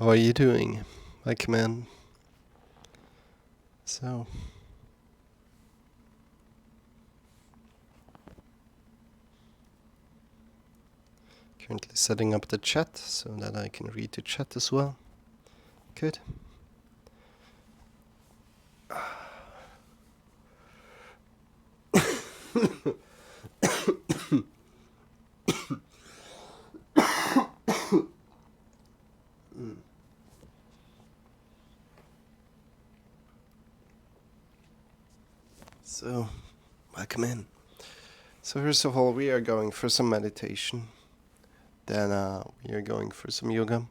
How are you doing, my command? So, currently setting up the chat so that I can read the chat as well. Good. So, welcome in. So first of all, we are going for some meditation. Then we are going for some yoga.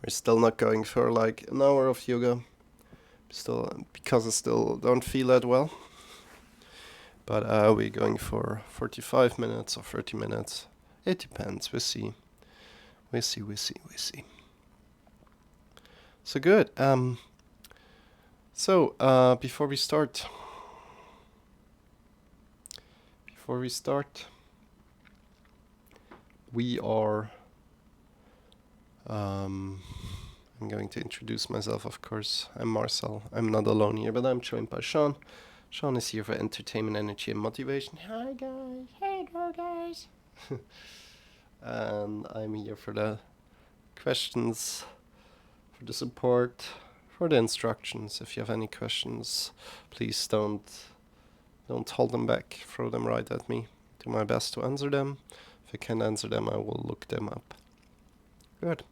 We're still not going for like an hour of yoga. Still, because I still don't feel that well. But we're going for 45 minutes or 30 minutes. It depends. We'll see. We'll see. So good. Before we start, we are. I'm going to introduce myself, of course. I'm Marcel. I'm not alone here, but I'm joined by Shawn. Shawn is here for entertainment, energy, and motivation. Hi guys. Hello guys. And I'm here for the questions, for the support, for the instructions. If you have any questions, please don't hold them back. Throw them right at me. Do my best to answer them. If I can't answer them, I will look them up. Good.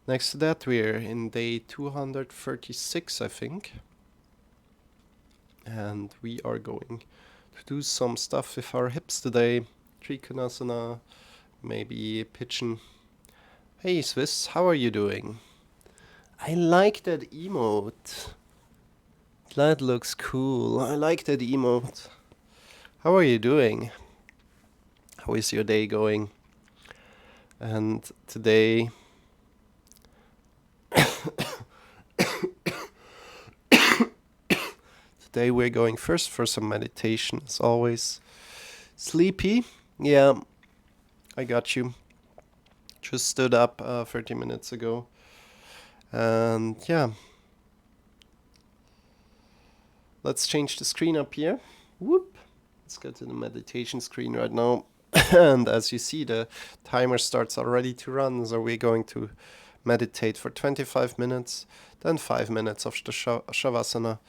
Next to that, we're in day 236, I think. And we are going to do some stuff with our hips today. Trikonasana, maybe pigeon. Hey Swiss, how are you doing? I like that emote. That looks cool. I like that emote. How are you doing? How is your day going? And today we're going first for some meditation as always. Sleepy? Yeah, I got you. Just stood up 30 minutes ago. And yeah. Let's change the screen up here. Whoop. Let's go to the meditation screen right now. And as you see, the timer starts already to run. So we're going to meditate for 25 minutes, then 5 minutes of the Shavasana.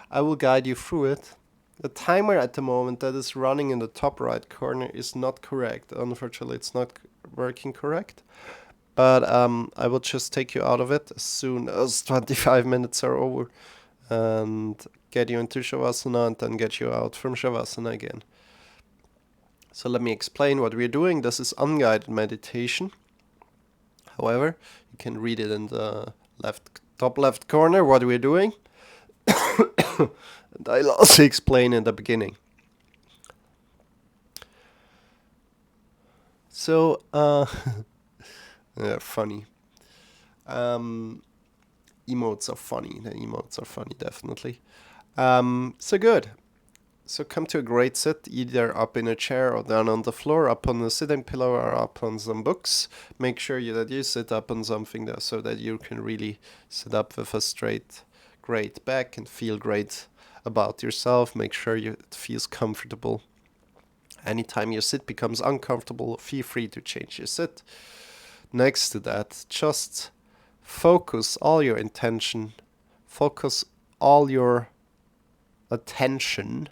I will guide you through it. The timer at the moment that is running in the top right corner is not correct. Unfortunately, it's not working correct. But I will just take you out of it as soon as 25 minutes are over and get you into Shavasana and then get you out from Shavasana again. So let me explain what we're doing. This is unguided meditation. However, you can read it in the top left corner what we're doing. And I'll also explain in the beginning. So, yeah, funny. Emotes are funny. The emotes are funny, definitely. So good. So come to a great sit, either up in a chair or down on the floor, up on a sitting pillow or up on some books. Make sure that you sit up on something there so that you can really sit up with a straight, great back and feel great about yourself. Make sure it feels comfortable. Anytime your sit becomes uncomfortable, feel free to change your sit. Next to that, just focus all your intention, focus all your attention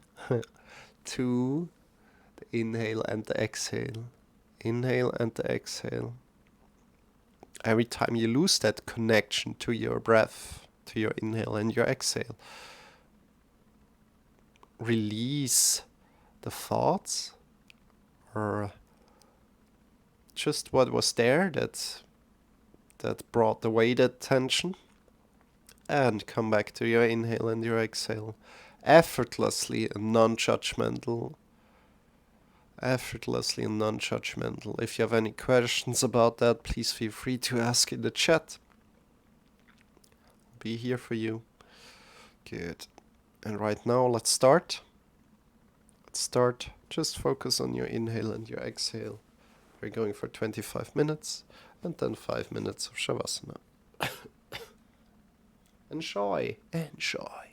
to the inhale and the exhale. Inhale and the exhale. Every time you lose that connection to your breath, to your inhale and your exhale, release the thoughts or just what was there that brought away that tension, and come back to your inhale and your exhale effortlessly and non-judgmental. If you have any questions about that, please feel free to ask in the chat. I'll be here for you. Good. And right now, let's start. Just focus on your inhale and your exhale. We're going for 25 minutes. and then 5 minutes of Shavasana. Enjoy, enjoy.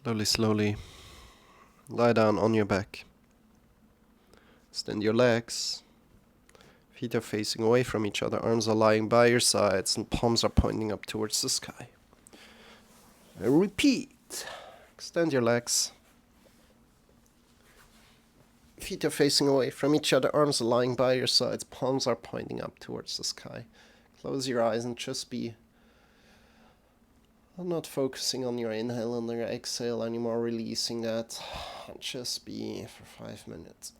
Slowly, slowly. Lie down on your back. Extend your legs. Feet are facing away from each other. Arms are lying by your sides and palms are pointing up towards the sky. Repeat. Extend your legs. Feet are facing away from each other. Arms are lying by your sides. Palms are pointing up towards the sky. Close your eyes and just be... I'm not focusing on your inhale and your exhale anymore, releasing that. Just be for 5 minutes.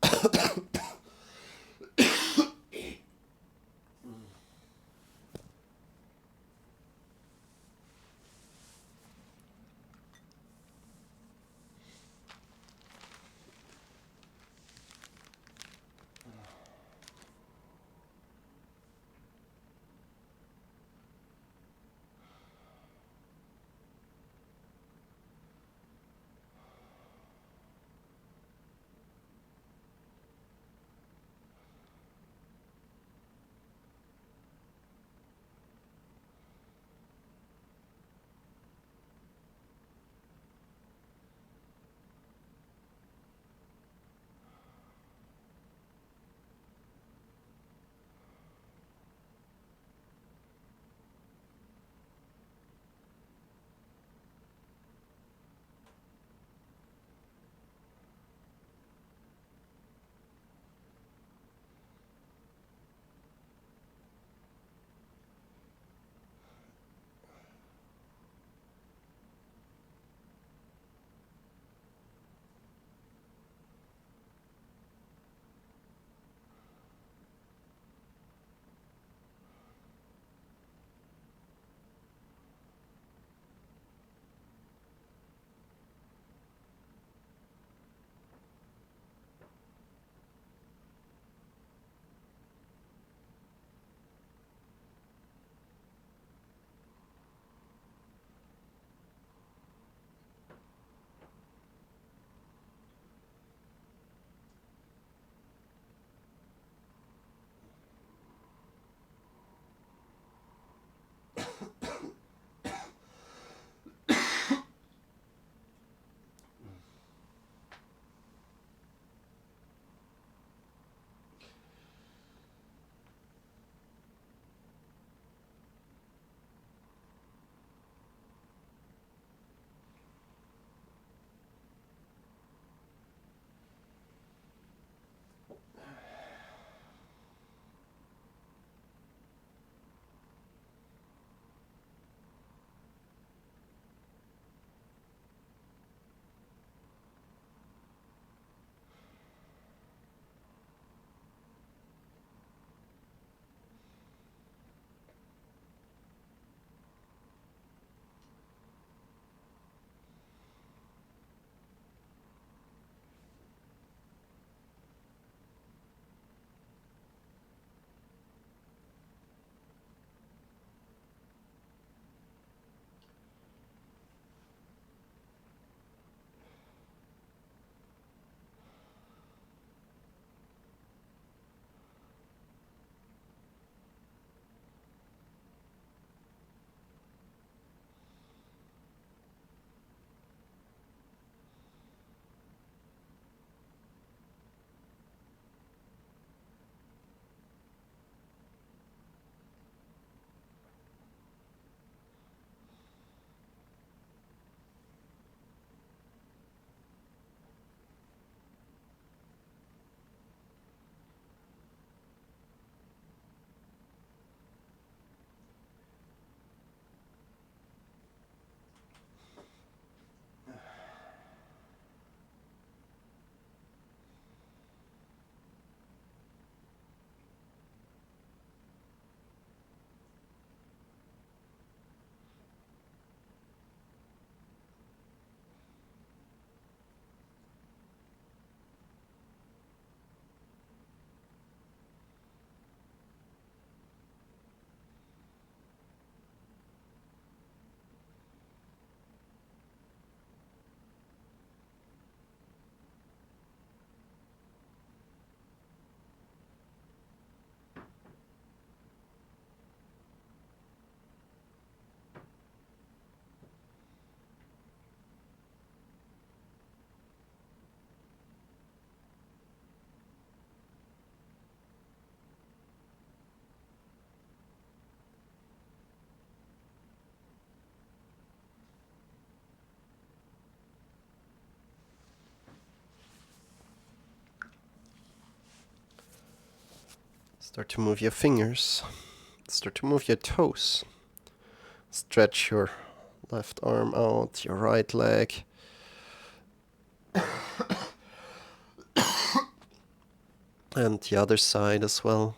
Start to move your fingers. Start to move your toes. Stretch your left arm out, your right leg. And the other side as well.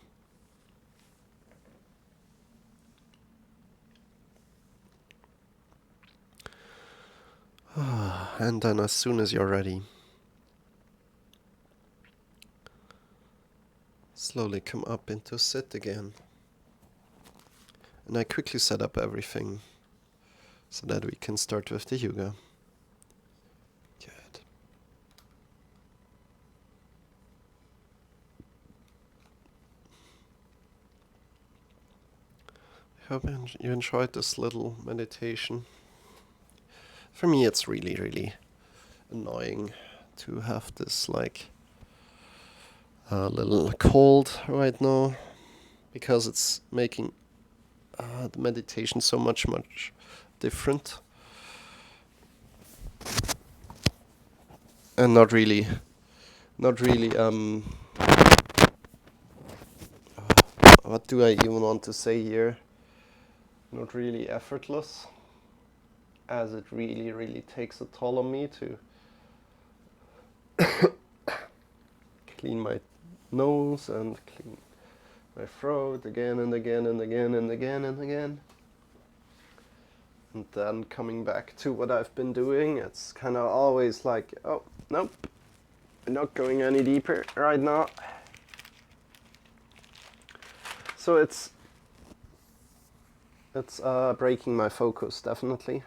And then as soon as you're ready, slowly come up into sit again. And I quickly set up everything so that we can start with the yoga. Good. I hope you enjoyed this little meditation. For me, it's really, really annoying to have this like a little cold right now, because it's making the meditation so much different and not really what do I even want to say here, not really effortless, as it really, really takes a toll on me to clean my nose and clean my throat again and again and again and again and again. And then coming back to what I've been doing, it's kind of always like, oh, nope, we're not going any deeper right now. So it's breaking my focus, definitely.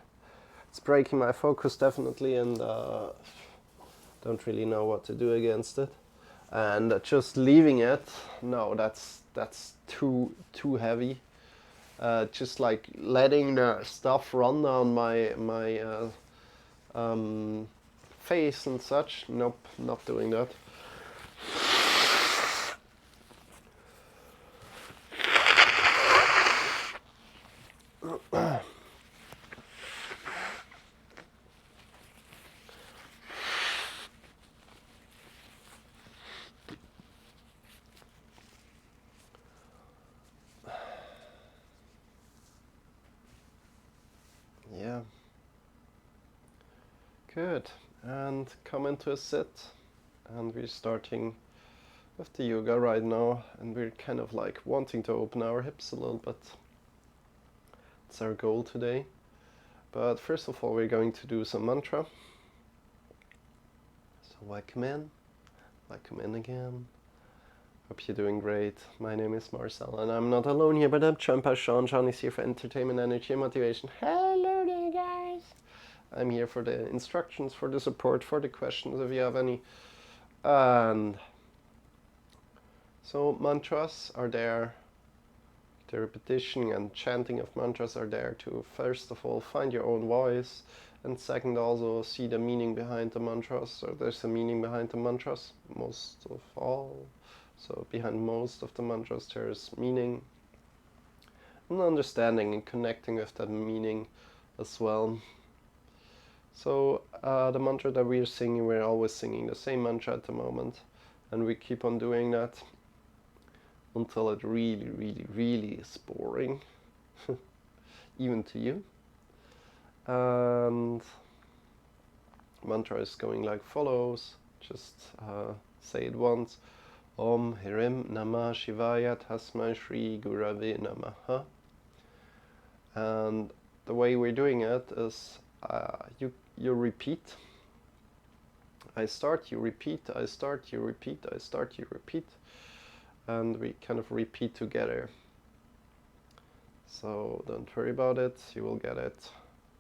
It's breaking my focus, definitely, and don't really know what to do against it. And just leaving it, no, that's too heavy. Just like letting the stuff run down my face and such. Nope, not doing that. Yeah. Good. And come into a sit. And we're starting with the yoga right now. And we're kind of like wanting to open our hips a little bit. It's our goal today. But first of all, we're going to do some mantra. So welcome in again. Hope you're doing great. My name is Marcel, and I'm not alone here, but I'm joined by Shawn. Shawn is here for entertainment, energy, and motivation. Hello there, guys. I'm here for the instructions, for the support, for the questions, if you have any. And so mantras are there. The repetition and chanting of mantras are there to, first of all, find your own voice, and second, also see the meaning behind the mantras. So there's a meaning behind the mantras, most of all. So behind most of the mantras there's meaning and understanding and connecting with that meaning as well. So the mantra that we're singing, we're always singing the same mantra at the moment, and we keep on doing that until it really, really, really is boring, even to you. And mantra is going like follows. Just say it once. Om Hirim Namah Shivaya Tasmai Shri Gurave Namaha. And the way we're doing it is you repeat. I start, you repeat, I start, you repeat, I start, you repeat. And we kind of repeat together. So don't worry about it, you will get it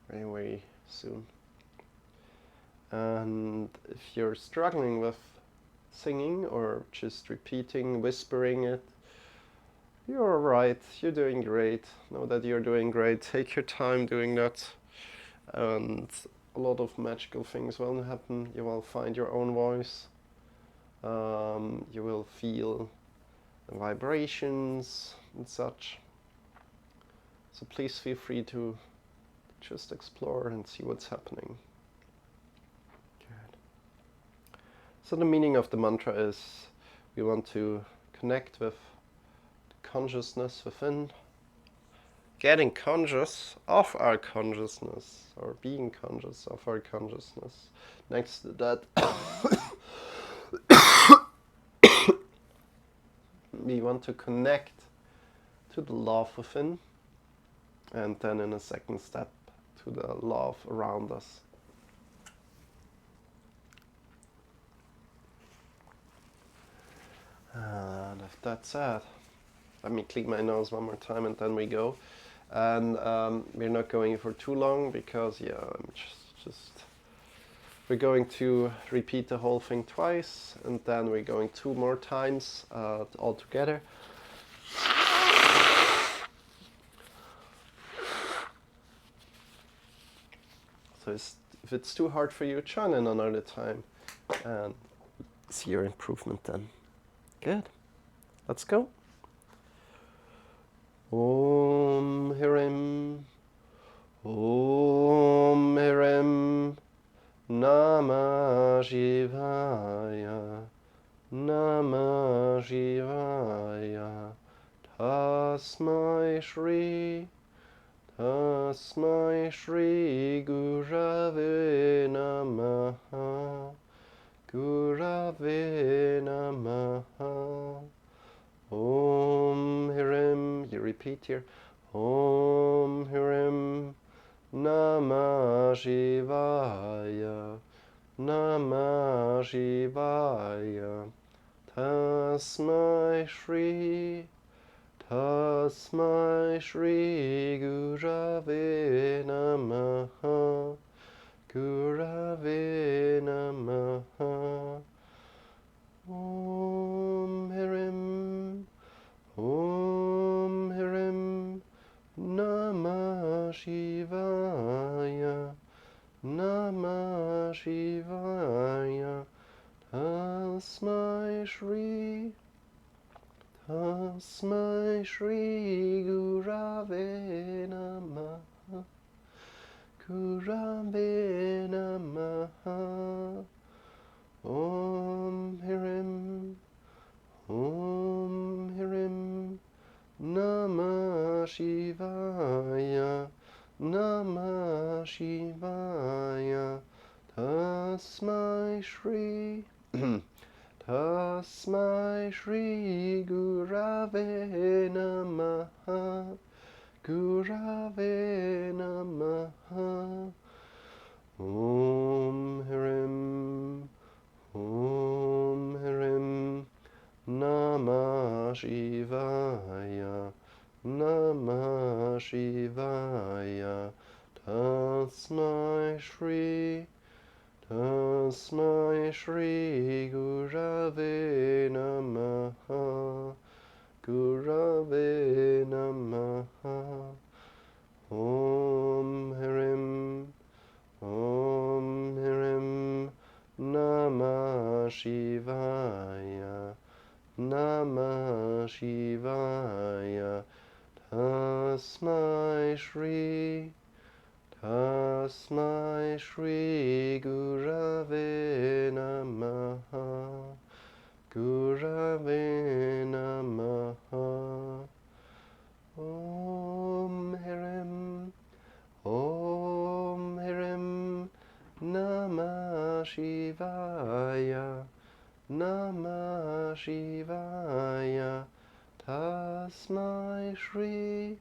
very, very soon. And if you're struggling with singing or just repeating, whispering it, you're alright, you're doing great. Know that you're doing great. Take your time doing that, and a lot of magical things will happen. You will find your own voice. You will feel the vibrations and such. So please feel free to just explore and see what's happening. Good. So the meaning of the mantra is we want to connect with consciousness within, getting conscious of our consciousness, or being conscious of our consciousness. Next to that, we want to connect to the love within, and then in a second step to the love around us. And if that's said, let me clean my nose one more time and then we go. And we're not going for too long because, yeah, I'm we're going to repeat the whole thing twice, and then we're going 2 more times all together. So if it's too hard for you, join in another time and see your improvement then. Good. Let's go. Om Hirim. Om Hirim. Namah Shivaya. Namah Shivaya. Tasmai Shri. Tasmai Shri Gurave Namaha. Gurave Namaha. Om Hirim. You repeat here. Om Hirim. Namah Shivaya. Namah Shivaya. Tasmai Shri. Tasmai Shri Gurave Namaha. Gurave Namaha. Om Hirim. Om Hirim. Namah Shivaya. Namah Shivaya. Tasmai Shri. Tasmai Shri Gurave Namaha. Gurave Namaha. Om Hirim. Om Hirim. Namah Shivaya. Namah Shivaya. Tasmai Shri. Tasmai Shri Gurave Namaha. Gurave Namaha. Om Hirim. Om Hirim. Namah Shivaya. Namah Shivaya. Tasmai Shri. Tasmai Shri Gurave Namaha. Gurave Namaha. Om Hirim. Om Hirim. Namah Shivaya. Namah Shivaya. Tasmai Shri. Tasmai Shri Gurave Namaha. Gurave Namaha. Om Hirim. Om Hirim. Namah Shivaya. Namah Shivaya. Tasmai Shri.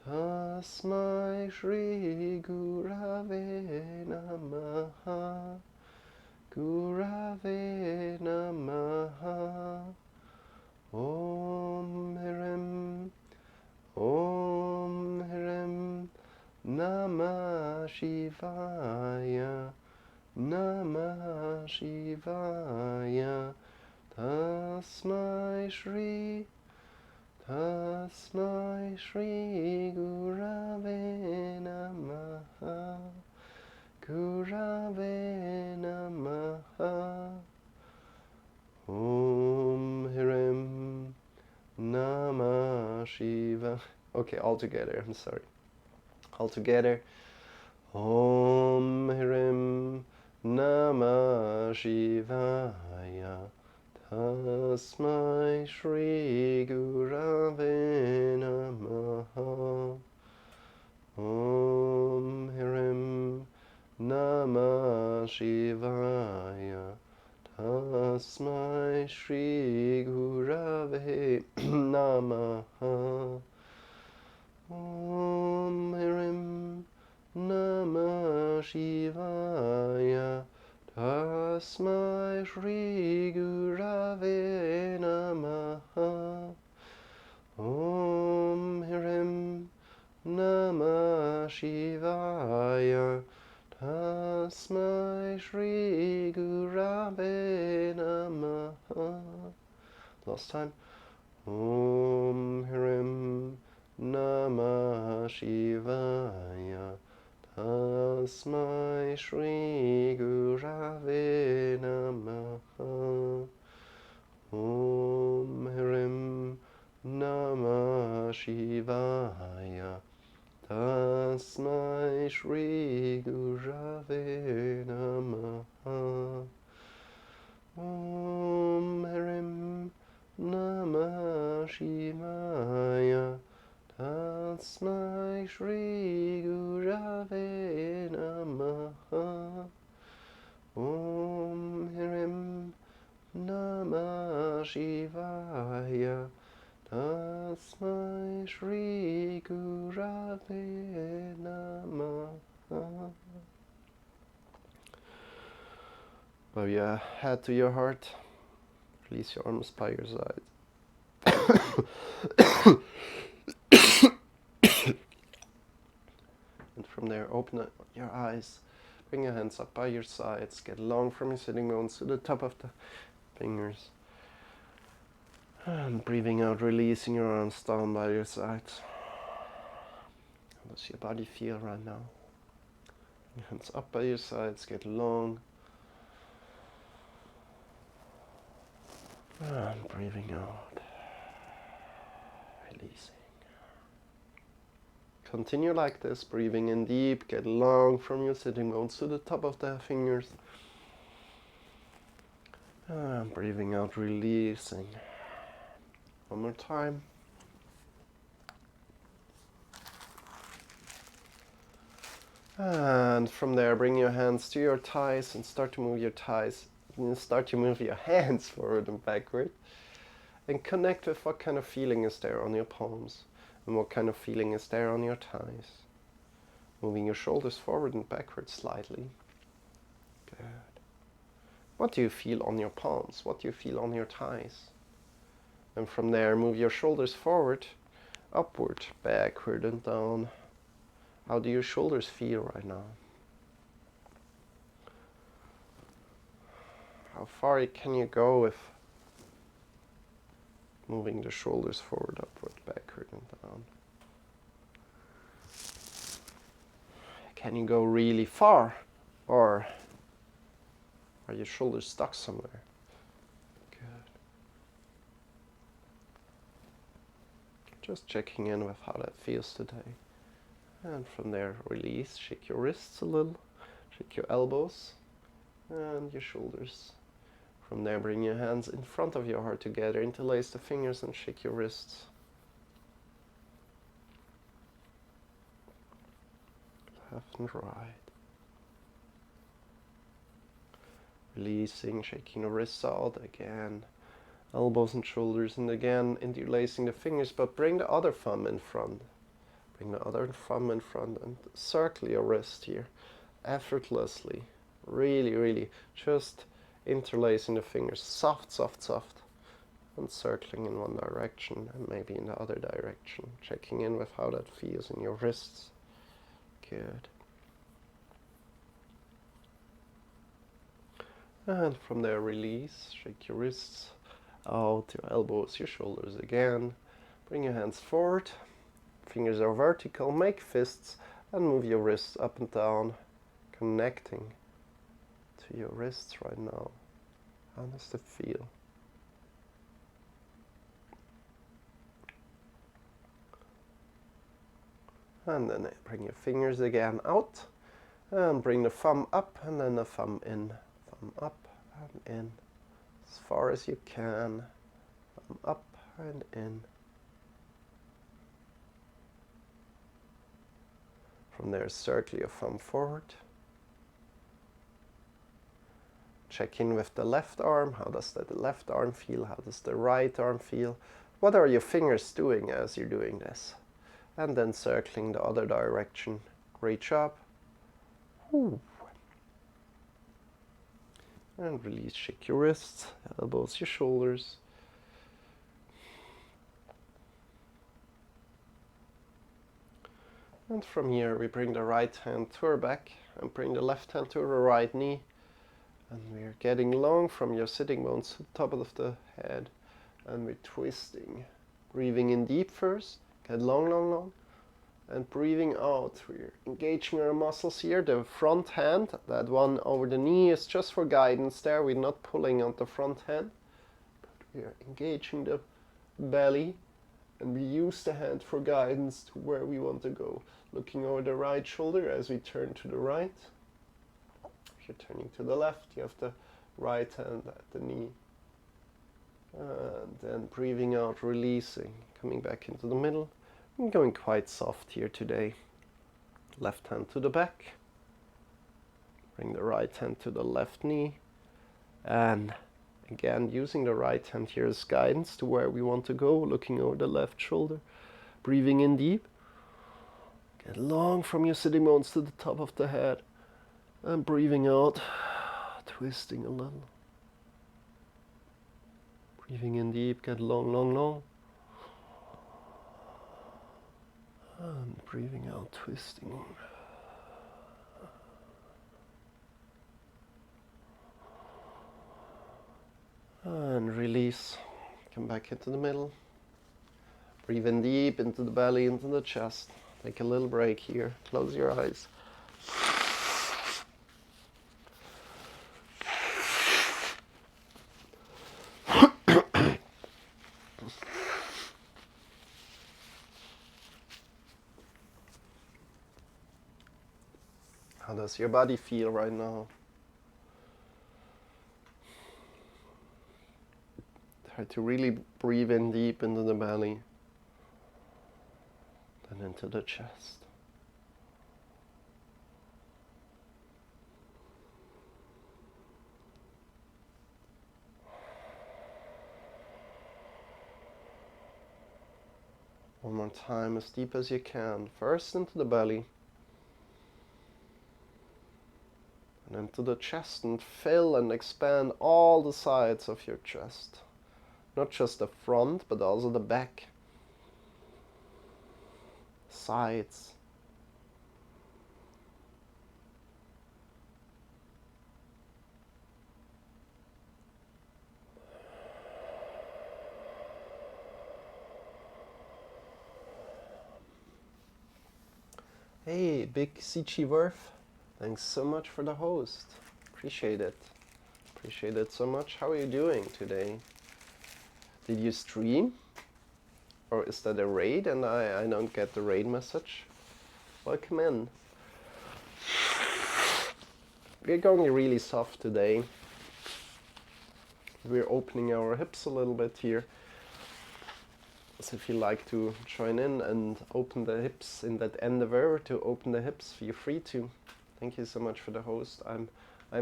Tasmai Shri Gurave Namaha. Gurave Namaha. Om Hirim. Om Hirim. Namah Shivaya. Namah Shivaya. Tasmai Shri. Tasmai Shri Gurave Namaha. Gurave Namaha. Om Hirim. Namah Shiva. Okay, all together, I'm sorry. All together. Om Hirim. Namah Shivaya. Tasmai Shri Gurave Namaha. Om Hirim Namah Shivaya. Tasmai Shri Gurave Namaha. Om Hirim Namah Shivaya. Tasmai Shri Gurave Namaha. Om Hirim Namah Shivaya. Tasmai Shri Gurave Namaha. Last time. Om Hirim Namah Shivaya. Tasmai Shri Gurave Namaha. Om Hirim Namah Shivaya. Tasmai Shri Gurave Namaha. Om Hirim Namah Shivaya. Tasmai Shri Gurave Namaha. Om Hirim Namah Shivaya. Tasmai Shri Gurave Namaha. Bow your head to your heart. Release your arms by your side. And from there, open your eyes. Bring your hands up by your sides. Get long from your sitting bones to the top of the fingers. And breathing out, releasing your arms down by your sides. How does your body feel right now? Bring your hands up by your sides. Get long. And breathing out. Releasing. Continue like this, breathing in deep, get long from your sitting bones to the top of the fingers. And breathing out, releasing. One more time. And from there, bring your hands to your thighs and start to move your thighs. Start to move your hands forward and backward. And connect with what kind of feeling is there on your palms. And what kind of feeling is there on your thighs? Moving your shoulders forward and backward slightly. Good. What do you feel on your palms? What do you feel on your thighs? And from there, move your shoulders forward, upward, backward and down. How do your shoulders feel right now? How far can you go with moving the shoulders forward, upward, backward and down? Can you go really far, or are your shoulders stuck somewhere? Good. Just checking in with how that feels today. And from there, release, shake your wrists a little, shake your elbows and your shoulders. From there, bring your hands in front of your heart together, interlace the fingers and shake your wrists. Left and right. Releasing, shaking the wrists out again. Elbows and shoulders, and again interlacing the fingers, but bring the other thumb in front. Bring the other thumb in front and circle your wrist here effortlessly. Really, really just interlacing the fingers, soft, soft, soft, and circling in one direction and maybe in the other direction, checking in with how that feels in your wrists. Good. And from there, release, shake your wrists out, your elbows, your shoulders again. Bring your hands forward, fingers are vertical, make fists, and move your wrists up and down, connecting to your wrists right now. How does it feel? And then bring your fingers again out, and bring the thumb up, and then the thumb in, thumb up and in, as far as you can. thumb up and in. From there, circle your thumb forward. Check in with the left arm. How does the left arm feel? How does the right arm feel? What are your fingers doing as you're doing this? And then circling the other direction. Great job. Whew. And release, shake your wrists, elbows, your shoulders. And from here we bring the right hand to our back and bring the left hand to our right knee. And we're getting long from your sitting bones to the top of the head. And we're twisting. Breathing in deep first, get long, long, long. And breathing out, we're engaging our muscles here. The front hand, that one over the knee, is just for guidance there. We're not pulling on the front hand, but we're engaging the belly, and we use the hand for guidance to where we want to go. Looking over the right shoulder as we turn to the right. If you're turning to the left, you have the right hand at the knee. And then breathing out, releasing, coming back into the middle. I'm going quite soft here today. Left hand to the back. Bring the right hand to the left knee. And again, using the right hand here as guidance to where we want to go, looking over the left shoulder. Breathing in deep. Get long from your sitting bones to the top of the head. And breathing out, twisting a little. Breathing in deep, get long, long, long. And breathing out, twisting. And release. Come back into the middle. Breathe in deep into the belly, into the chest. Take a little break here. Close your eyes. How does your body feel right now? Try to really breathe in deep into the belly, then into the chest. One more time, as deep as you can. First into the belly. And into the chest, and fill and expand all the sides of your chest. Not just the front, but also the back, sides. Hey, big CG Worth. Thanks so much for the host. Appreciate it. Appreciate it so much. How are you doing today? Did you stream? Or is that a raid and I don't get the raid message? Welcome in. We're going really soft today. We're opening our hips a little bit here. So if you like to join in and open the hips in that endeavor to open the hips, feel free to. Thank you so much for the host. I'm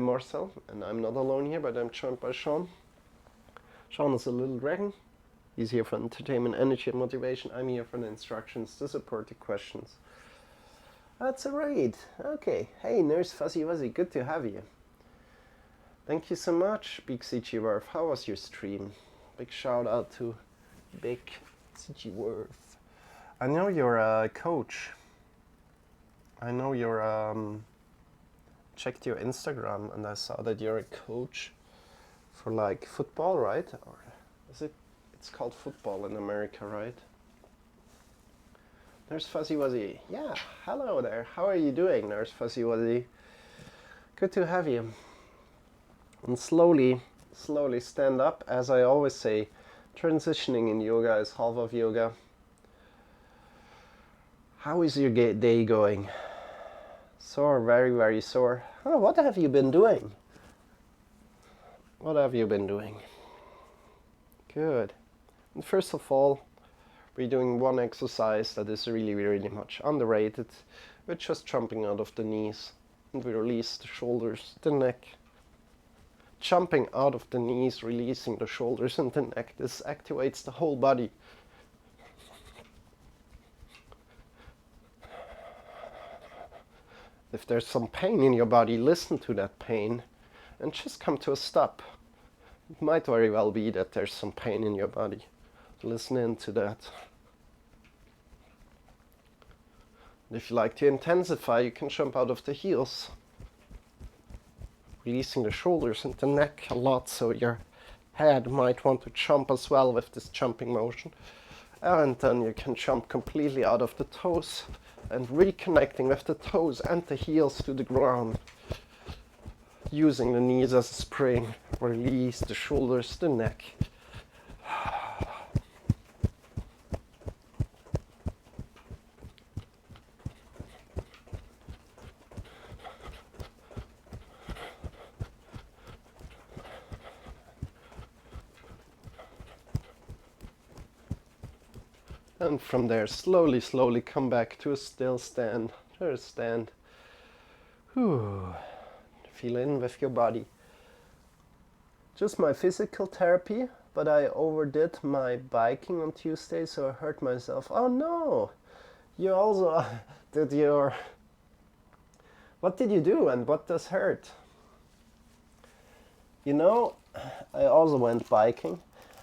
Marcel, and I'm not alone here, but I'm joined by Shawn. Shawn is a little dragon. He's here for entertainment, energy, and motivation. I'm here for the instructions to support the questions. That's a raid. Okay. Hey, Nurse Fuzzy Wuzzy, good to have you. Thank you so much, Big CG Worth. How was your stream? Big shout out to Big CG Worth. I know you're a coach. I know you're checked your Instagram and I saw that you're a coach for like football, right? Or is it? It's called football in America, right? Nurse Fuzzy Wuzzy. Yeah, hello there. How are you doing, Nurse Fuzzy Wuzzy? Good to have you. And slowly stand up. As I always say, transitioning in yoga is half of yoga. How is your day going? Sore, very, very sore. Oh, what have you been doing? What have you been doing? Good. And first of all, we're doing one exercise that is really, really much underrated. We're just jumping out of the knees, and we release the shoulders, the neck. Jumping out of the knees, releasing the shoulders and the neck. This activates the whole body. If there's some pain in your body, listen to that pain and just come to a stop. It might very well be that there's some pain in your body. Listen into that. If you like to intensify, you can jump out of the heels, releasing the shoulders and the neck a lot, so your head might want to jump as well with this jumping motion. And then you can jump completely out of the toes and reconnecting with the toes and the heels to the ground. Using the knees as a spring. Release the shoulders, the neck. And from there, slowly, slowly come back to a still stand. Just stand. Whew. Feel in with your body. Just my physical therapy, but I overdid my biking on Tuesday, so I hurt myself. Oh no! You also did your... What did you do and what does hurt? You know, I also went biking.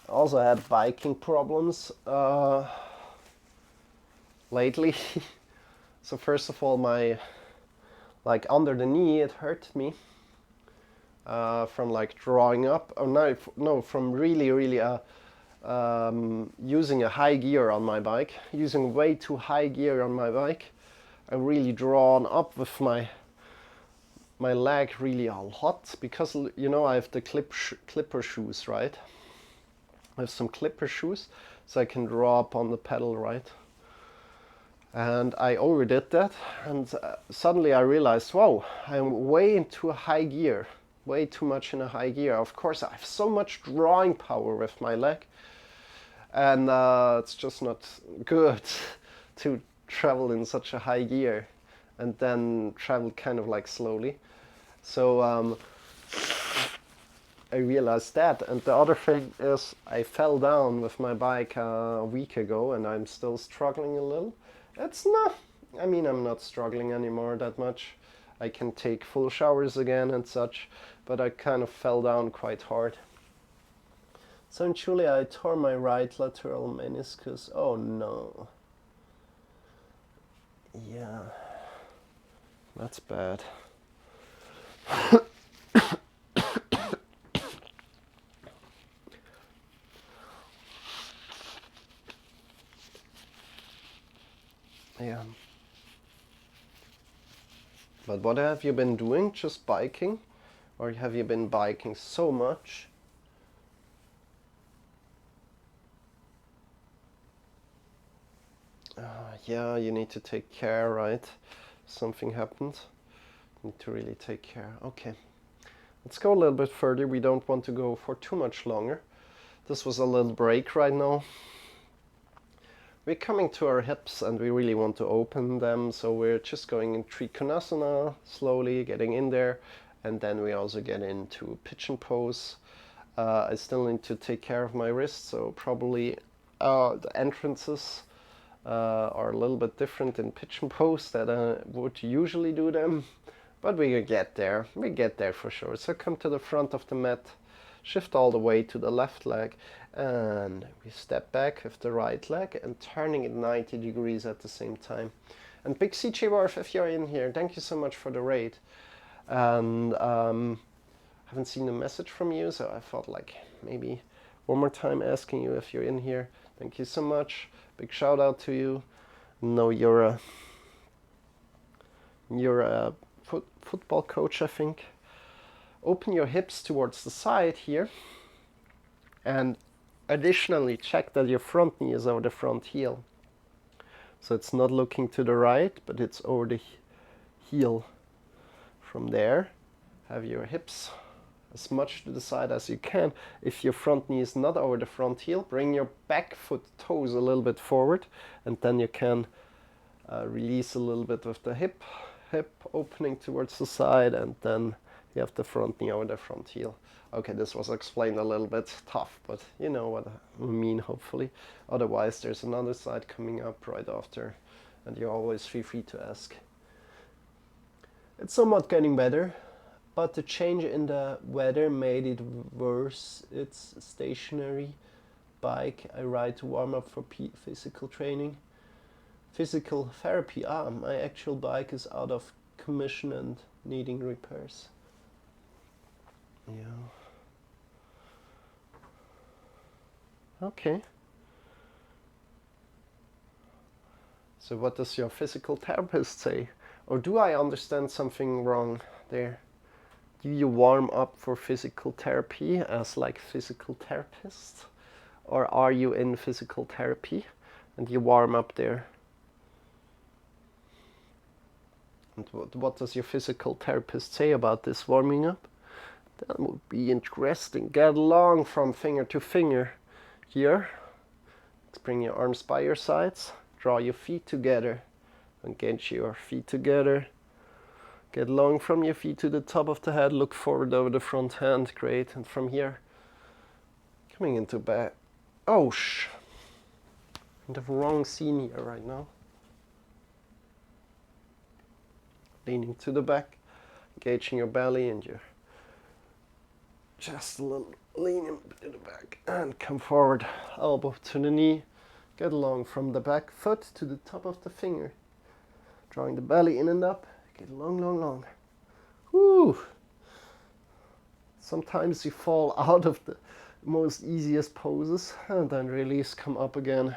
I also had biking problems lately. So first of all, my under the knee, it hurt me from like drawing up. Oh no, from really using a high gear on my bike, using way too high gear on my bike. I really drawn up with my leg really a lot because you know I have the clipper shoes, right? I have some clipper shoes, so I can draw up on the pedal, right? And I overdid that, and suddenly I realized, wow, I'm way into a high gear, way too much in a high gear. Of course, I have so much drawing power with my leg, and it's just not good to travel in such a high gear and then travel kind of like slowly. So I realized that, and the other thing is I fell down with my bike a week ago, and I'm still struggling a little. It's not, I mean, I'm not struggling anymore that much. I can take full showers again and such, but I kind of fell down quite hard. So in Chile I tore my right lateral meniscus. Oh no. Yeah, that's bad. Yeah. But what have you been doing? Just biking? Or have you been biking so much? Yeah, you need to take care, right? Something happened. Need to really take care. Okay. Let's go a little bit further. We don't want to go for too much longer. This was a little break right now. We're coming to our hips and we really want to open them, so we're just going in Trikonasana, slowly getting in there, and then we also get into pigeon pose. I still need to take care of my wrists, so probably the entrances are a little bit different in pigeon pose than I would usually do them, but we get there for sure. So come to the front of the mat, shift all the way to the left leg, and we step back with the right leg and turning it 90 degrees at the same time. And big CJ Worf, if you're in here, thank you so much for the raid. And haven't seen a message from you, so I thought like maybe one more time asking you if you're in here. Thank you so much. Big shout out to you. No, you're a football coach, I think. Open your hips towards the side here, and additionally check that your front knee is over the front heel. So it's not looking to the right, but it's over the heel. From there, have your hips as much to the side as you can. If your front knee is not over the front heel, bring your back foot toes a little bit forward, and then you can release a little bit with the hip opening towards the side, and then you have the front knee over the front heel. Okay, this was explained a little bit tough, but you know what I mean, hopefully. Otherwise, there's another side coming up right after, and you always feel free to ask. It's somewhat getting better, but the change in the weather made it worse. It's a stationary bike I ride to warm up for physical training. Physical therapy. My actual bike is out of commission and needing repairs. Yeah. Okay. So what does your physical therapist say? Or do I understand something wrong there? Do you warm up for physical therapy as like physical therapist? Or are you in physical therapy and you warm up there? And what does your physical therapist say about this warming up? That would be interesting. Get along from finger to finger. Here, let's bring your arms by your sides. Draw your feet together. Engage your feet together. Get long from your feet to the top of the head. Look forward over the front hand. Great. And from here, coming into back. Oh, I have the wrong scene here right now. Leaning to the back. Engaging your belly and your chest a little. Leaning to the back. And come forward. Elbow to the knee. Get along from the back foot to the top of the finger. Drawing the belly in and up. Get long, long, long. Woo! Sometimes you fall out of the most easiest poses and then release, come up again.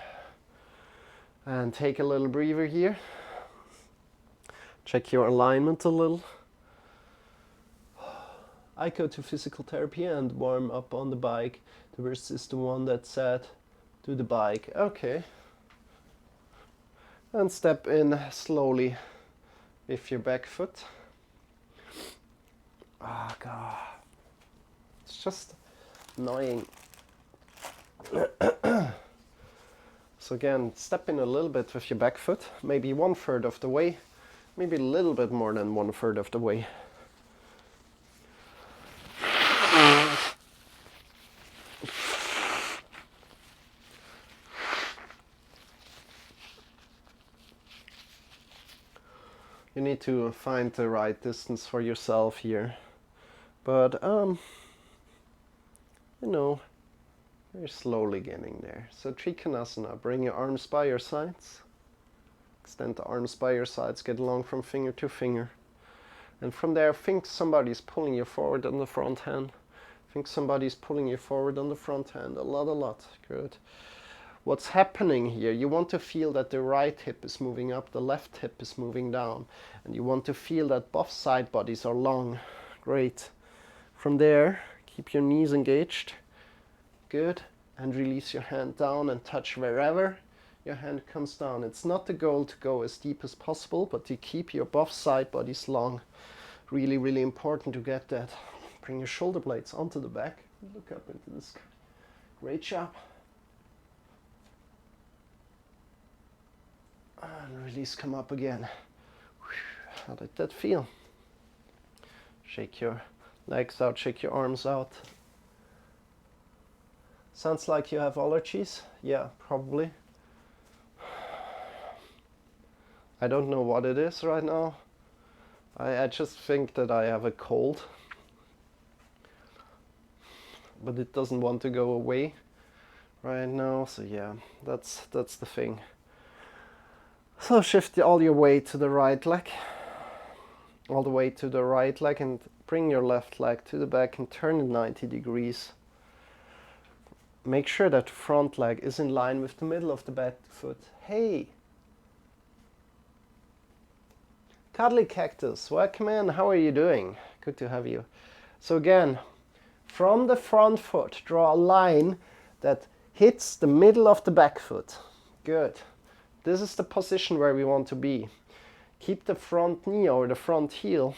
And take a little breather here. Check your alignment a little. I go to physical therapy and warm up on the bike. The wrist is the one that said to the bike. Okay. And step in slowly with your back foot. Oh God. It's just annoying. So again, step in a little bit with your back foot, maybe 1/3 of the way, maybe a little bit more than 1/3 of the way. You need to find the right distance for yourself here. But, you know, you're slowly getting there. So Trikonasana, bring your arms by your sides. Extend the arms by your sides, get along from finger to finger. And from there, think somebody's pulling you forward on the front hand. Think somebody's pulling you forward on the front hand. A lot. Good. What's happening here? You want to feel that the right hip is moving up, the left hip is moving down. And you want to feel that both side bodies are long. Great. From there, keep your knees engaged. Good. And release your hand down and touch wherever your hand comes down. It's not the goal to go as deep as possible, but to keep your both side bodies long. Really, really important to get that. Bring your shoulder blades onto the back. Look up into the sky. Great job. And release, come up again. How did that feel? Shake your legs out, shake your arms out. Sounds like you have allergies? Yeah, probably. I don't know what it is right now. I just think that I have a cold. But it doesn't want to go away right now, so yeah, that's the thing. So shift all your weight to the right leg, all the way to the right leg, and bring your left leg to the back and turn it 90 degrees. Make sure that front leg is in line with the middle of the back foot. Hey! Cuddly Cactus, welcome in, how are you doing? Good to have you. So again, from the front foot, draw a line that hits the middle of the back foot. Good. This is the position where we want to be. Keep the front knee or the front heel,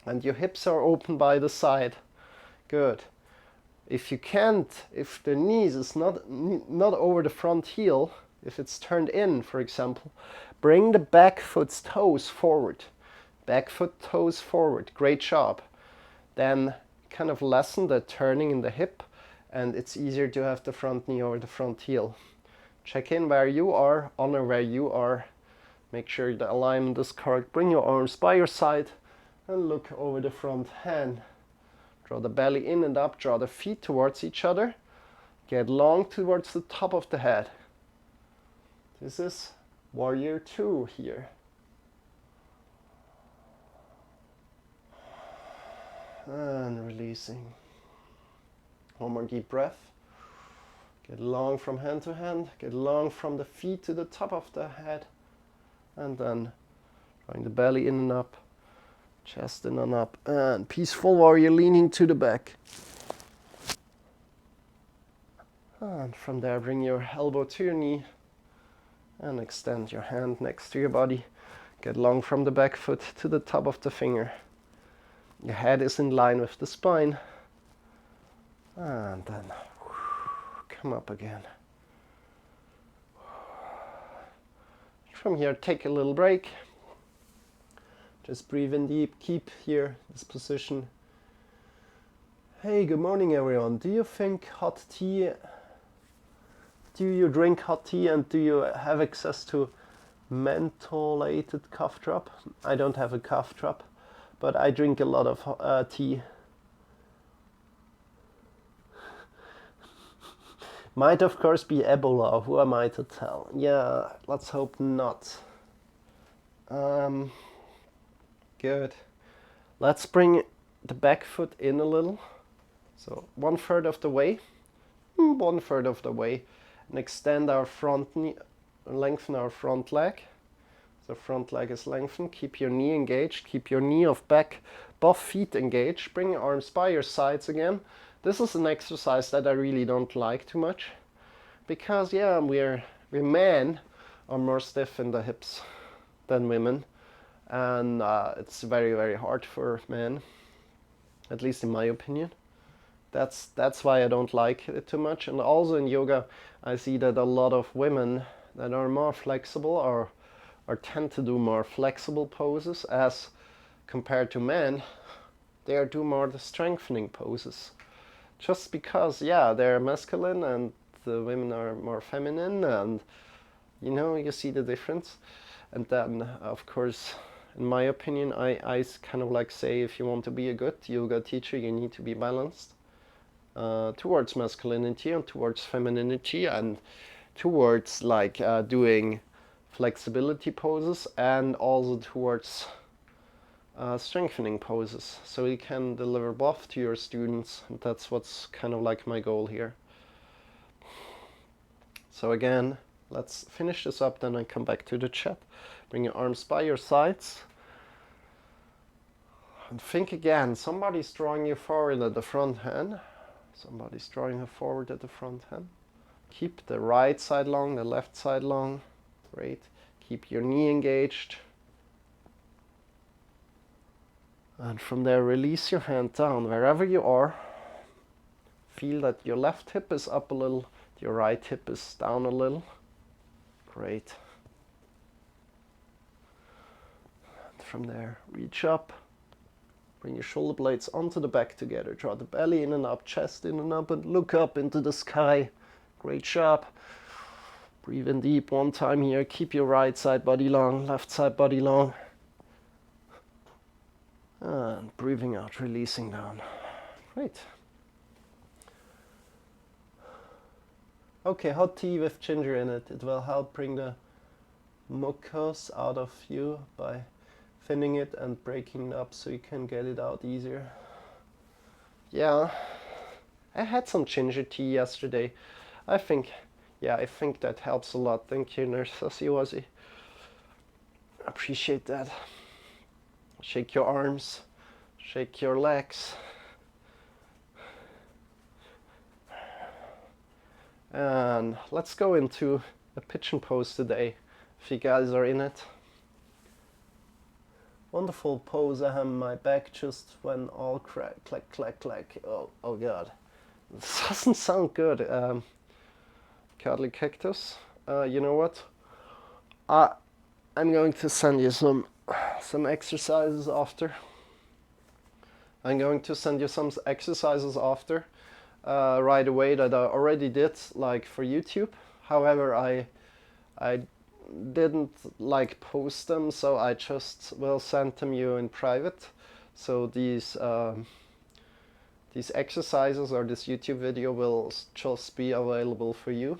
and your hips are open by the side. Good. If you can't, if the knees is not over the front heel, if it's turned in, for example, bring the back foot's toes forward. Back foot toes forward. Great job. Then kind of lessen the turning in the hip, and it's easier to have the front knee over the front heel. Check in where you are, honor where you are. Make sure the alignment is correct. Bring your arms by your side and look over the front hand. Draw the belly in and up, draw the feet towards each other. Get long towards the top of the head. This is warrior 2 here. And releasing. One more deep breath. Get long from hand to hand. Get long from the feet to the top of the head. And then drawing the belly in and up. Chest in and up. And peaceful warrior leaning to the back. And from there bring your elbow to your knee. And extend your hand next to your body. Get long from the back foot to the top of the finger. Your head is in line with the spine. And then come up again. From here, take a little break. Just breathe in deep. Keep here, this position. Hey, good morning, everyone. Do you think hot tea... Do you drink hot tea and do you have access to mentholated cough drop? I don't have a cough drop, but I drink a lot of tea. Might of course be Ebola, who am I to tell? Yeah, let's hope not. Good. Let's bring the back foot in a little. So 1/3 of the way, 1/3 of the way, and extend our front knee, lengthen our front leg. So front leg is lengthened. Keep your knee engaged. Keep your knee of back, both feet engaged. Bring your arms by your sides again. This is an exercise that I really don't like too much, because yeah, we men are more stiff in the hips than women, and it's very, very hard for men, at least in my opinion. That's why I don't like it too much. And also in yoga, I see that a lot of women that are more flexible or tend to do more flexible poses as compared to men, they do more the strengthening poses. Just because, yeah, they're masculine and the women are more feminine, and you know, you see the difference. And then, of course, in my opinion, I kind of like say, if you want to be a good yoga teacher, you need to be balanced towards masculinity and towards femininity and towards like doing flexibility poses and also towards strengthening poses, so you can deliver both to your students. And that's what's kind of like my goal here. So again, let's finish this up, then I come back to the chat. Bring your arms by your sides. And think again, somebody's drawing you forward at the front hand. Somebody's drawing you forward at the front hand. Keep the right side long, the left side long. Great. Keep your knee engaged. And from there, release your hand down wherever you are. Feel that your left hip is up a little, your right hip is down a little. Great. And from there, reach up. Bring your shoulder blades onto the back together. Draw the belly in and up, chest in and up, and look up into the sky. Great job. Breathe in deep one time here. Keep your right side body long, left side body long. And breathing out, releasing down. Great. Okay, hot tea with ginger in it. It will help bring the mucus out of you by thinning it and breaking it up so you can get it out easier. Yeah, I had some ginger tea yesterday. I think that helps a lot. Thank you, Nurse Sasiwasi. Appreciate that. Shake your arms, shake your legs. And let's go into a pigeon pose today, if you guys are in it. wonderful pose. My back just went all crack, clack, clack, clack. Oh God. This doesn't sound good. Cuddly cactus. You know what? I'm going to send you some exercises after. I'm going to send you some exercises after right away that I already did, like for YouTube. However, I didn't like post them, so I just will send them you in private. So these exercises or this YouTube video will just be available for you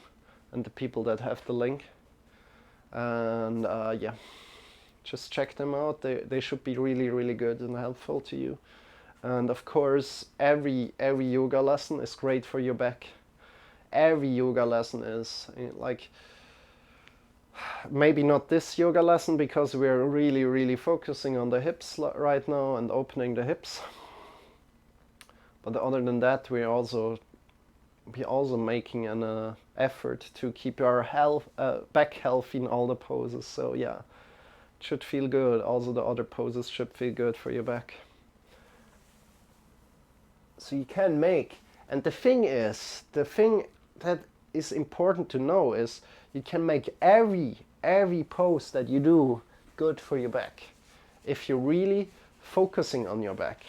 and the people that have the link. And yeah, just check them out. They should be really, really good and helpful to you. And of course, every yoga lesson is great for your back. Every yoga lesson is like, maybe not this yoga lesson because we're really, really focusing on the hips right now and opening the hips. But other than that, we're also making an effort to keep our back healthy in all the poses. So yeah, it should feel good. Also the other poses should feel good for your back. So you can make, and the thing that is important to know is you can make every pose that you do good for your back if you're really focusing on your back.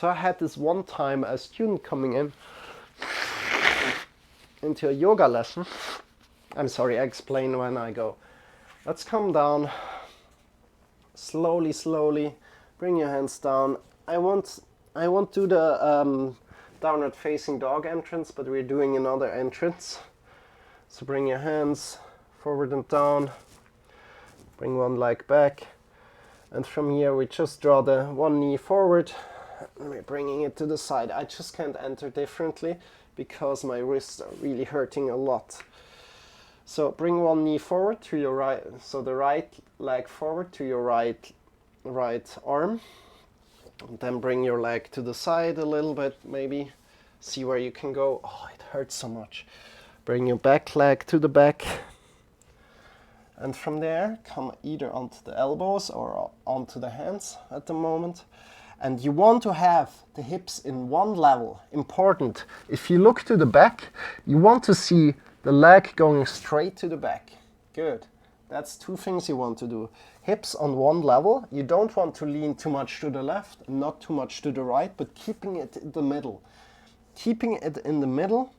So I had this one time a student coming into a yoga lesson. I'm sorry, I explain when I go. Let's come down. Slowly, bring your hands down. I won't do the downward facing dog entrance, but we're doing another entrance. So bring your hands forward and down. Bring one leg back. And from here we just draw the one knee forward. And we're bringing it to the side. I just can't enter differently because my wrists are really hurting a lot. So bring one knee forward to your right, so the right leg forward to your right arm. And then bring your leg to the side a little bit, maybe. See where you can go. Oh, it hurts so much. Bring your back leg to the back. And from there, come either onto the elbows or onto the hands at the moment. And you want to have the hips in one level. Important. If you look to the back, you want to see the leg going straight to the back. Good. That's two things you want to do. Hips on one level. You don't want to lean too much to the left, not too much to the right, but keeping it in the middle. Keeping it in the middle.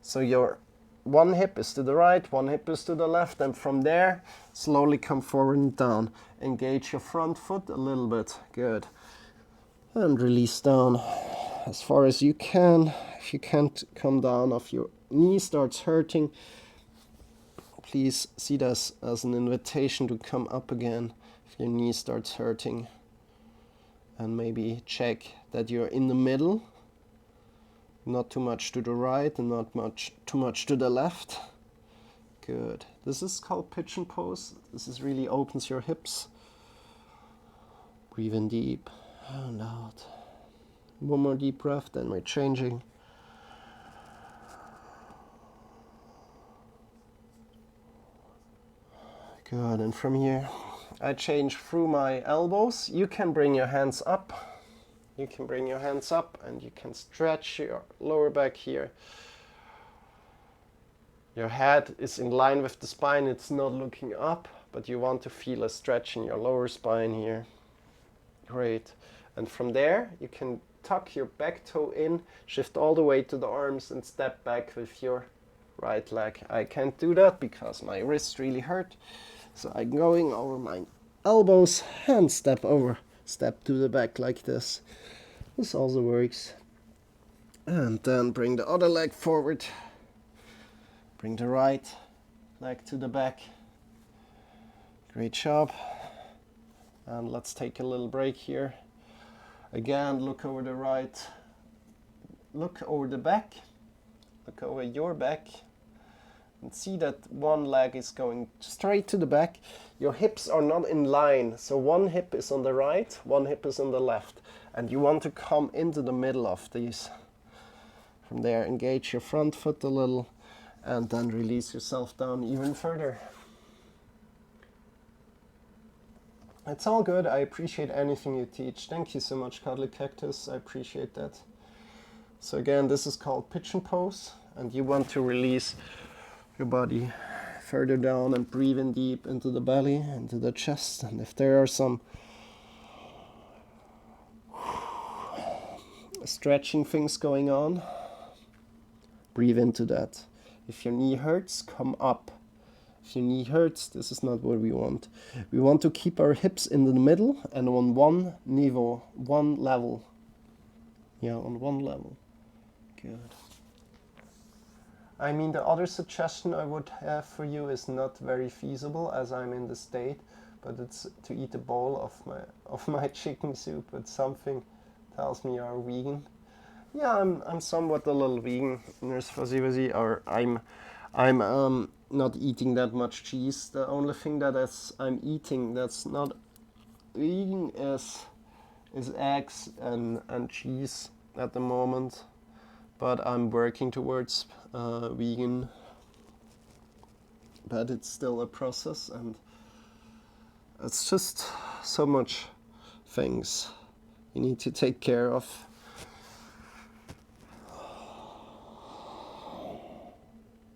So your one hip is to the right, one hip is to the left, and from there, slowly come forward and down. Engage your front foot a little bit. Good. And release down as far as you can. If you can't come down, if your knee starts hurting, please see this as an invitation to come up again if your knee starts hurting. And maybe check that you're in the middle, not too much to the right and not too much to the left. Good. This is called pigeon pose. This really opens your hips. Breathe in deep and out. One more deep breath, then we're changing. Good, and from here I change through my elbows. You can bring your hands up. You can bring your hands up and you can stretch your lower back here. Your head is in line with the spine, it's not looking up, but you want to feel a stretch in your lower spine here. Great. And from there, you can tuck your back toe in, shift all the way to the arms and step back with your right leg. I can't do that because my wrists really hurt. So I'm going over my elbows and step to the back like this. This also works. And then bring the other leg forward. Bring the right leg to the back. Great job. And let's take a little break here. Again, look over the right. Look over the back. Look over your back. And see that one leg is going straight to the back. Your hips are not in line. So one hip is on the right, one hip is on the left. And you want to come into the middle of these. From there, engage your front foot a little and then release yourself down even further. It's all good. I appreciate anything you teach. Thank you so much, Cuddly Cactus. I appreciate that. So again, this is called pigeon pose, and you want to release your body further down and breathe in deep into the belly, into the chest. And if there are some stretching things going on, breathe into that. If your knee hurts, come up. If your knee hurts, this is not what we want. We want to keep our hips in the middle and on one niveau, one level. Yeah, on one level. Good. I mean, the other suggestion I would have for you is not very feasible as I'm in the state, but it's to eat a bowl of my chicken soup. But something tells me you're vegan. Yeah, I'm somewhat a little vegan, Nurse Fuzzy Wuzzy, or I'm not eating that much cheese. The only thing I'm eating that's not vegan is eggs and cheese at the moment. But I'm working towards vegan. But it's still a process, and it's just so much things you need to take care of.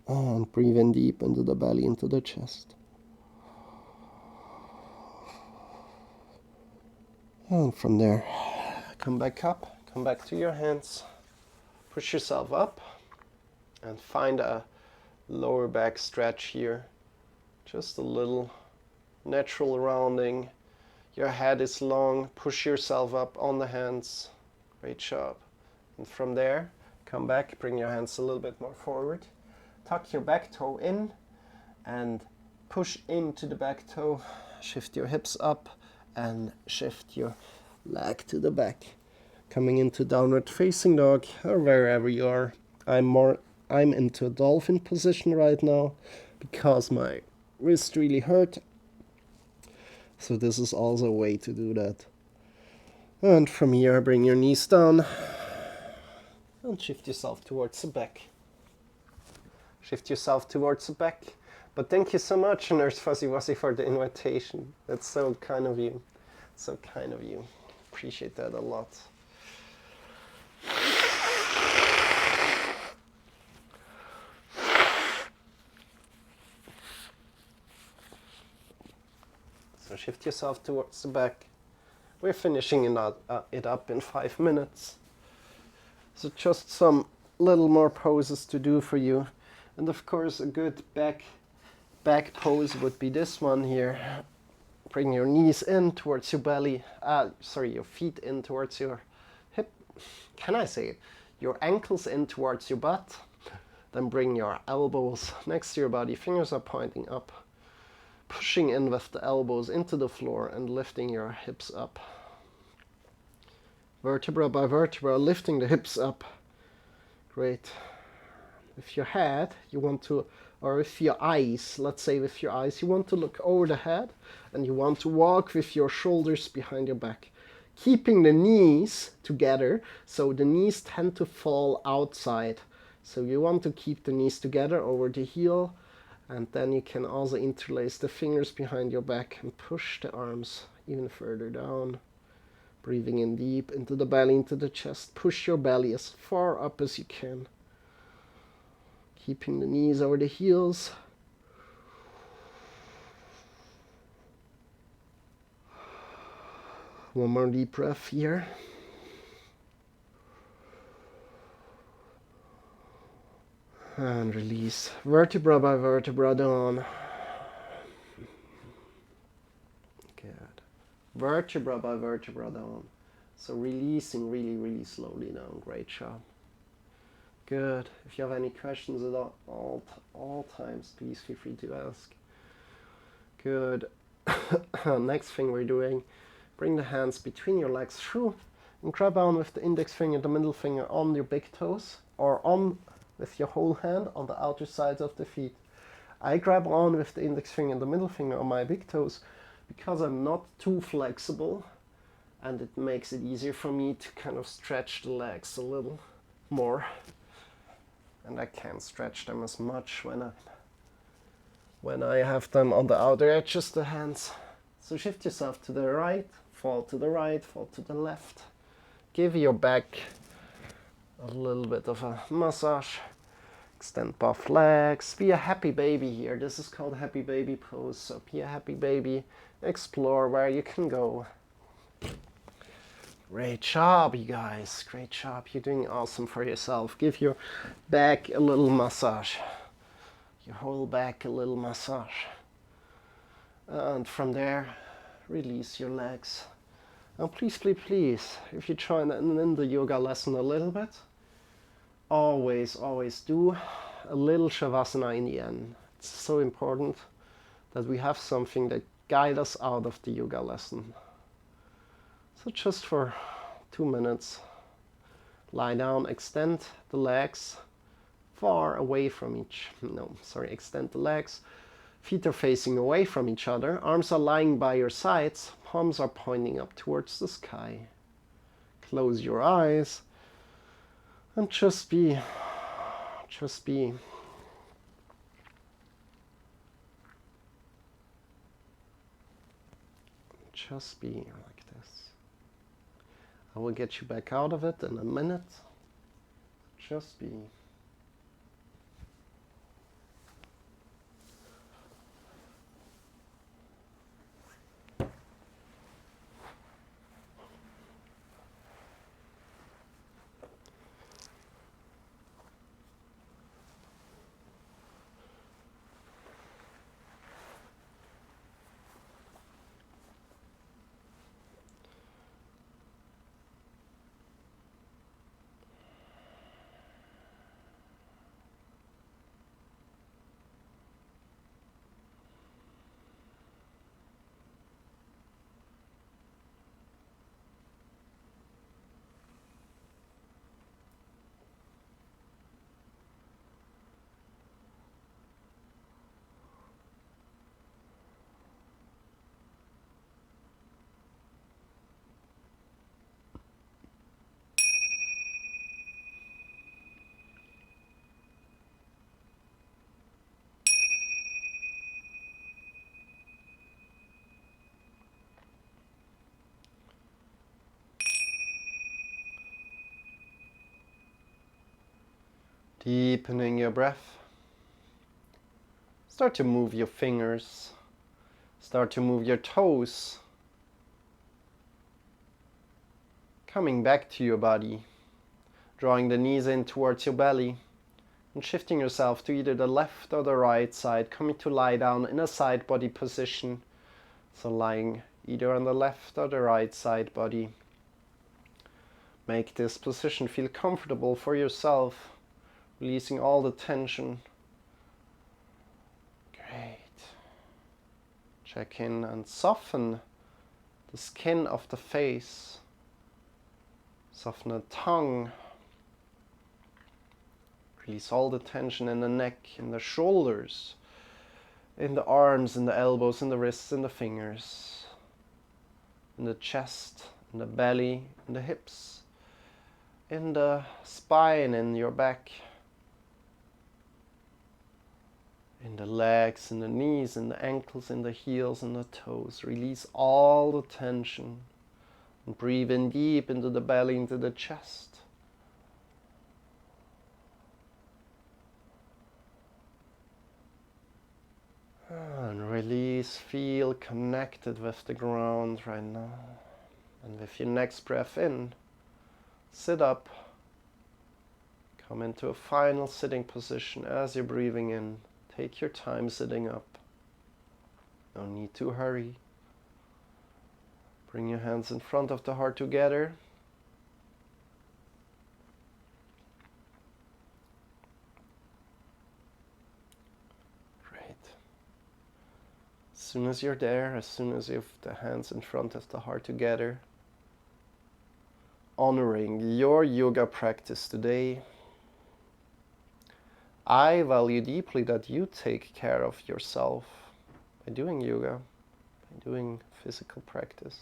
And breathe in deep into the belly, into the chest. And from there, come back up, come back to your hands. Push yourself up and find a lower back stretch here. Just a little natural rounding. Your head is long. Push yourself up on the hands. Great job. And from there, come back, bring your hands a little bit more forward. Tuck your back toe in and push into the back toe. Shift your hips up and shift your leg to the back. Coming into downward facing dog or wherever you are. I'm into a dolphin position right now because my wrist really hurt. So this is also a way to do that. And from here, bring your knees down and shift yourself towards the back. Shift yourself towards the back. But thank you so much, Nurse Fuzzy Wuzzy, for the invitation. That's so kind of you. So kind of you. Appreciate that a lot. So shift yourself towards the back. We're finishing it up in 5 minutes. So just some little more poses to do for you. And of course, a good back pose would be this one here. Bring your knees in towards your belly. Your feet in towards your hip. Can I say it? Your ankles in towards your butt. Then bring your elbows next to your body. Fingers are pointing up. Pushing in with the elbows into the floor and lifting your hips up. Vertebra by vertebra, lifting the hips up. Great. With your head, you want to, or with your eyes, let's say with your eyes, you want to look over the head and you want to walk with your shoulders behind your back. Keeping the knees together, so the knees tend to fall outside. So you want to keep the knees together over the heel, and then you can also interlace the fingers behind your back and push the arms even further down. Breathing in deep into the belly, into the chest. Push your belly as far up as you can. Keeping the knees over the heels. One more deep breath here. And release vertebra by vertebra down. Good. Vertebra by vertebra down. So releasing really, really slowly down. Great job. Good. If you have any questions at all times, please feel free to ask. Good. Next thing we're doing, bring the hands between your legs through and grab on with the index finger, the middle finger on your big toes, or on with your whole hand on the outer sides of the feet. I grab on with the index finger and the middle finger on my big toes because I'm not too flexible, and it makes it easier for me to kind of stretch the legs a little more. And I can't stretch them as much when I have them on the outer edges of the hands. So shift yourself to the right, fall to the right, fall to the left. Give your back a little bit of a massage. Extend both legs. Be a happy baby here. This is called happy baby pose. So be a happy baby. Explore where you can go. Great job, you guys. Great job. You're doing awesome for yourself. Give your back a little massage. Your whole back a little massage. And from there, release your legs. And please, please, please, if you join in the yoga lesson a little bit, always do a little shavasana in the end. It's so important that we have something that guides us out of the yoga lesson. So just for 2 minutes, lie down, extend the legs far away from extend the legs. Feet are facing away from each other. Arms are lying by your sides. Palms are pointing up towards the sky. Close your eyes and just be like this. I will get you back out of it in a minute. Just be. Deepening your breath. Start to move your fingers. Start to move your toes. Coming back to your body. Drawing the knees in towards your belly. And shifting yourself to either the left or the right side. Coming to lie down in a side body position. So lying either on the left or the right side body. Make this position feel comfortable for yourself. Releasing all the tension. Great. Check in and soften the skin of the face. Soften the tongue. Release all the tension in the neck, in the shoulders, in the arms, in the elbows, in the wrists, in the fingers, in the chest, in the belly, in the hips, in the spine, in your back. In the legs, in the knees, in the ankles, in the heels, in the toes. Release all the tension. And breathe in deep into the belly, into the chest. And release, feel connected with the ground right now. And with your next breath in, sit up. Come into a final sitting position as you're breathing in. Take your time sitting up. No need to hurry. Bring your hands in front of the heart together. Great. As soon as you're there, as soon as you have the hands in front of the heart together, honoring your yoga practice today, I value deeply that you take care of yourself by doing yoga, by doing physical practice,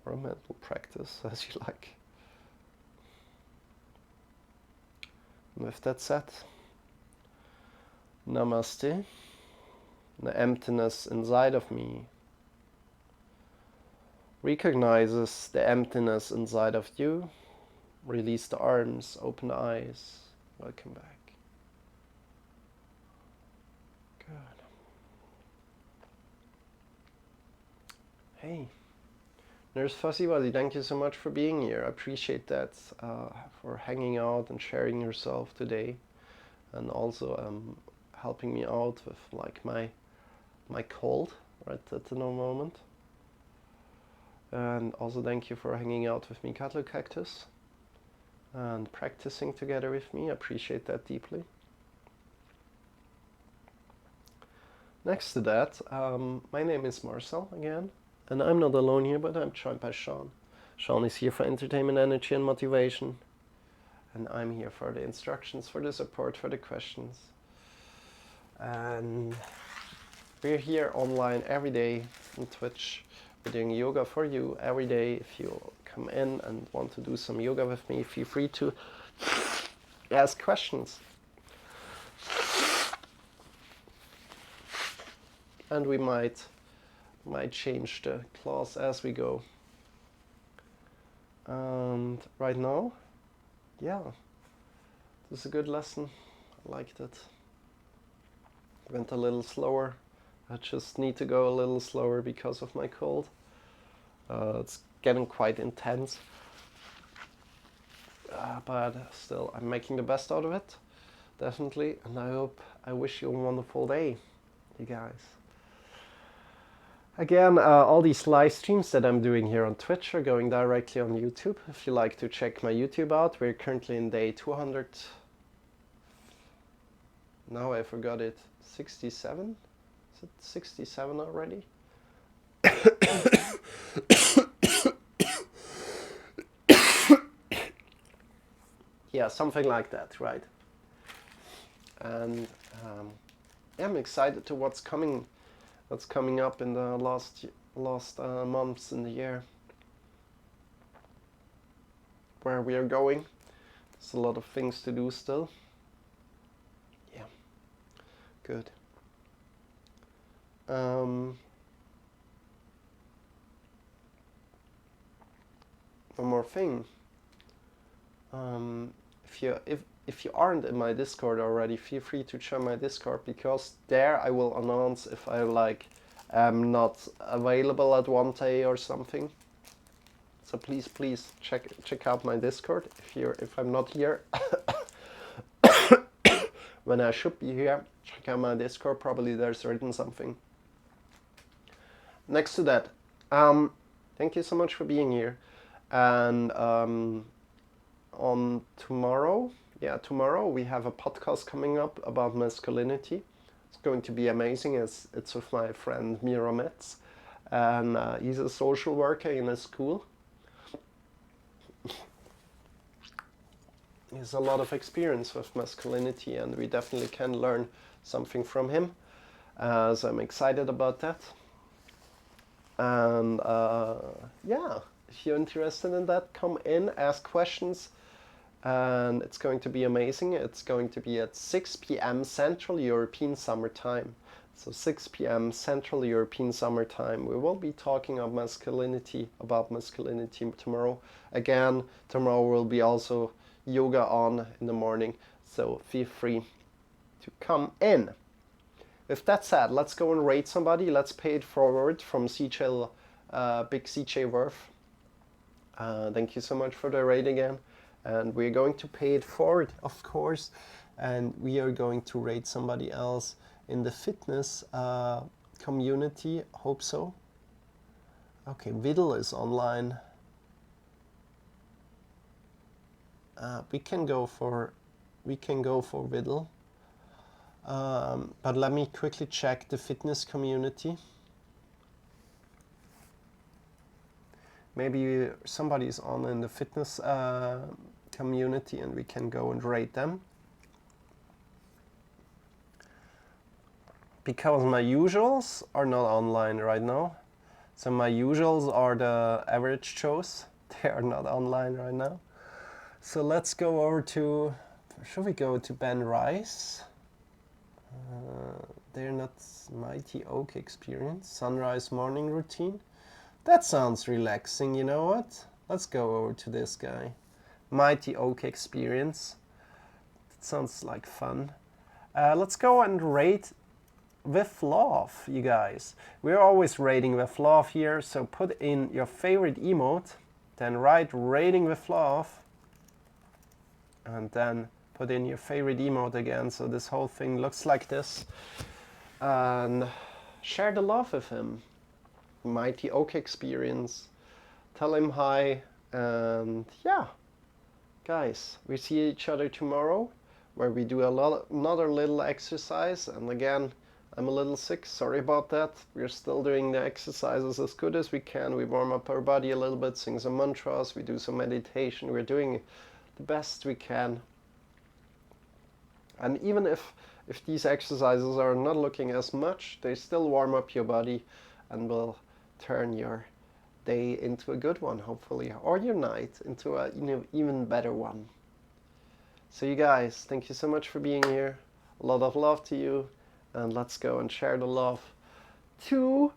or a mental practice, as you like. And with that said, Namaste, The emptiness inside of me recognizes the emptiness inside of you. Release the arms, open the eyes. Welcome back. Good. Hey. Nurse Fuzzy Wuzzy, thank you so much for being here. I appreciate that, for hanging out and sharing yourself today. And also helping me out with like my cold right at the moment. And also thank you for hanging out with me, Catlu Cactus, and practicing together with me. I appreciate that deeply. Next to that, my name is Marcel again, and I'm not alone here, but I'm joined by Shawn. Shawn is here for entertainment, energy, and motivation, and I'm here for the instructions, for the support, for the questions. And we're here online every day on Twitch. We're doing yoga for you every day. If you come in and want to do some yoga with me, feel free to ask questions. And we might change the class as we go. And right now, yeah, this is a good lesson. I liked it. Went a little slower. I just need to go a little slower because of my cold. It's getting quite intense. But still, I'm making the best out of it. Definitely. And I wish you a wonderful day, you guys. Again, all these live streams that I'm doing here on Twitch are going directly on YouTube. If you like to check my YouTube out, we're currently in day 200. Now I forgot it. 67? Is it 67 already? Yeah, something like that, right? And yeah, I'm excited to what's coming up in the last months in the year, where we are going. There's a lot of things to do still. Yeah, good. One more thing. If you aren't in my Discord already, feel free to join my Discord, because there I will announce if I am not available at one day or something. So please check out my Discord if I'm not here. When I should be here, check out my Discord. Probably there's written something. Next to that, thank you so much for being here. And on tomorrow we have a podcast coming up about masculinity. It's going to be amazing. It's with my friend Mira Metz, and he's a social worker in a school. He has a lot of experience with masculinity, and we definitely can learn something from him. So I'm excited about that. And yeah, if you're interested in that, come in, ask questions. And it's going to be amazing. It's going to be at 6 p.m. Central European Summer Time. So 6 p.m. Central European Summer Time. We will be talking about masculinity tomorrow. Again, tomorrow will be also yoga on in the morning. So feel free to come in. With that said, let's go and rate somebody. Let's pay it forward from CJ, Big CJ Worth. Thank you so much for the rate again. And we're going to pay it forward, of course. And we are going to rate somebody else in the fitness community. Hope so. Okay, Vidal is online. We can go for Vidal. But let me quickly check the fitness community. Maybe somebody is on in the fitness community and we can go and rate them. Because my usuals are not online right now. So my usuals are the average Joes. They are not online right now. So let's go over to, should we go to Ben Rice? they're not Mighty Oak Experience. Sunrise morning routine. That sounds relaxing, you know what? Let's go over to this guy. Mighty Oak Experience. That sounds like fun. Let's go and rate with love, you guys. We're always rating with love here, so put in your favorite emote, then write rating with love, and then put in your favorite emote again, so this whole thing looks like this. And share the love with him. Mighty Oak Experience. Tell him hi, and yeah. Guys, we see each other tomorrow, where we do another little exercise, and again, I'm a little sick, sorry about that. We're still doing the exercises as good as we can. We warm up our body a little bit, sing some mantras, we do some meditation. We're doing the best we can. And even if these exercises are not looking as much, they still warm up your body and will turn your day into a good one, hopefully, or your night into a even better one. So you guys, thank you so much for being here. A lot of love to you. And let's go and share the love to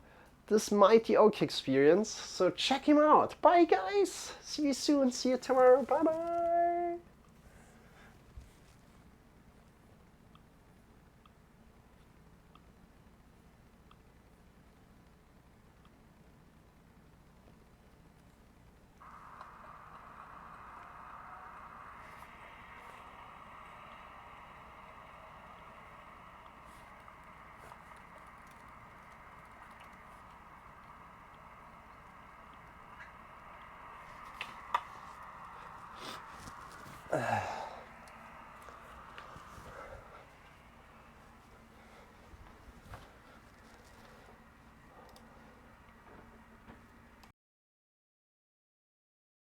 this Mighty Oak Experience. So check him out. Bye, guys. See you soon. See you tomorrow. Bye-bye.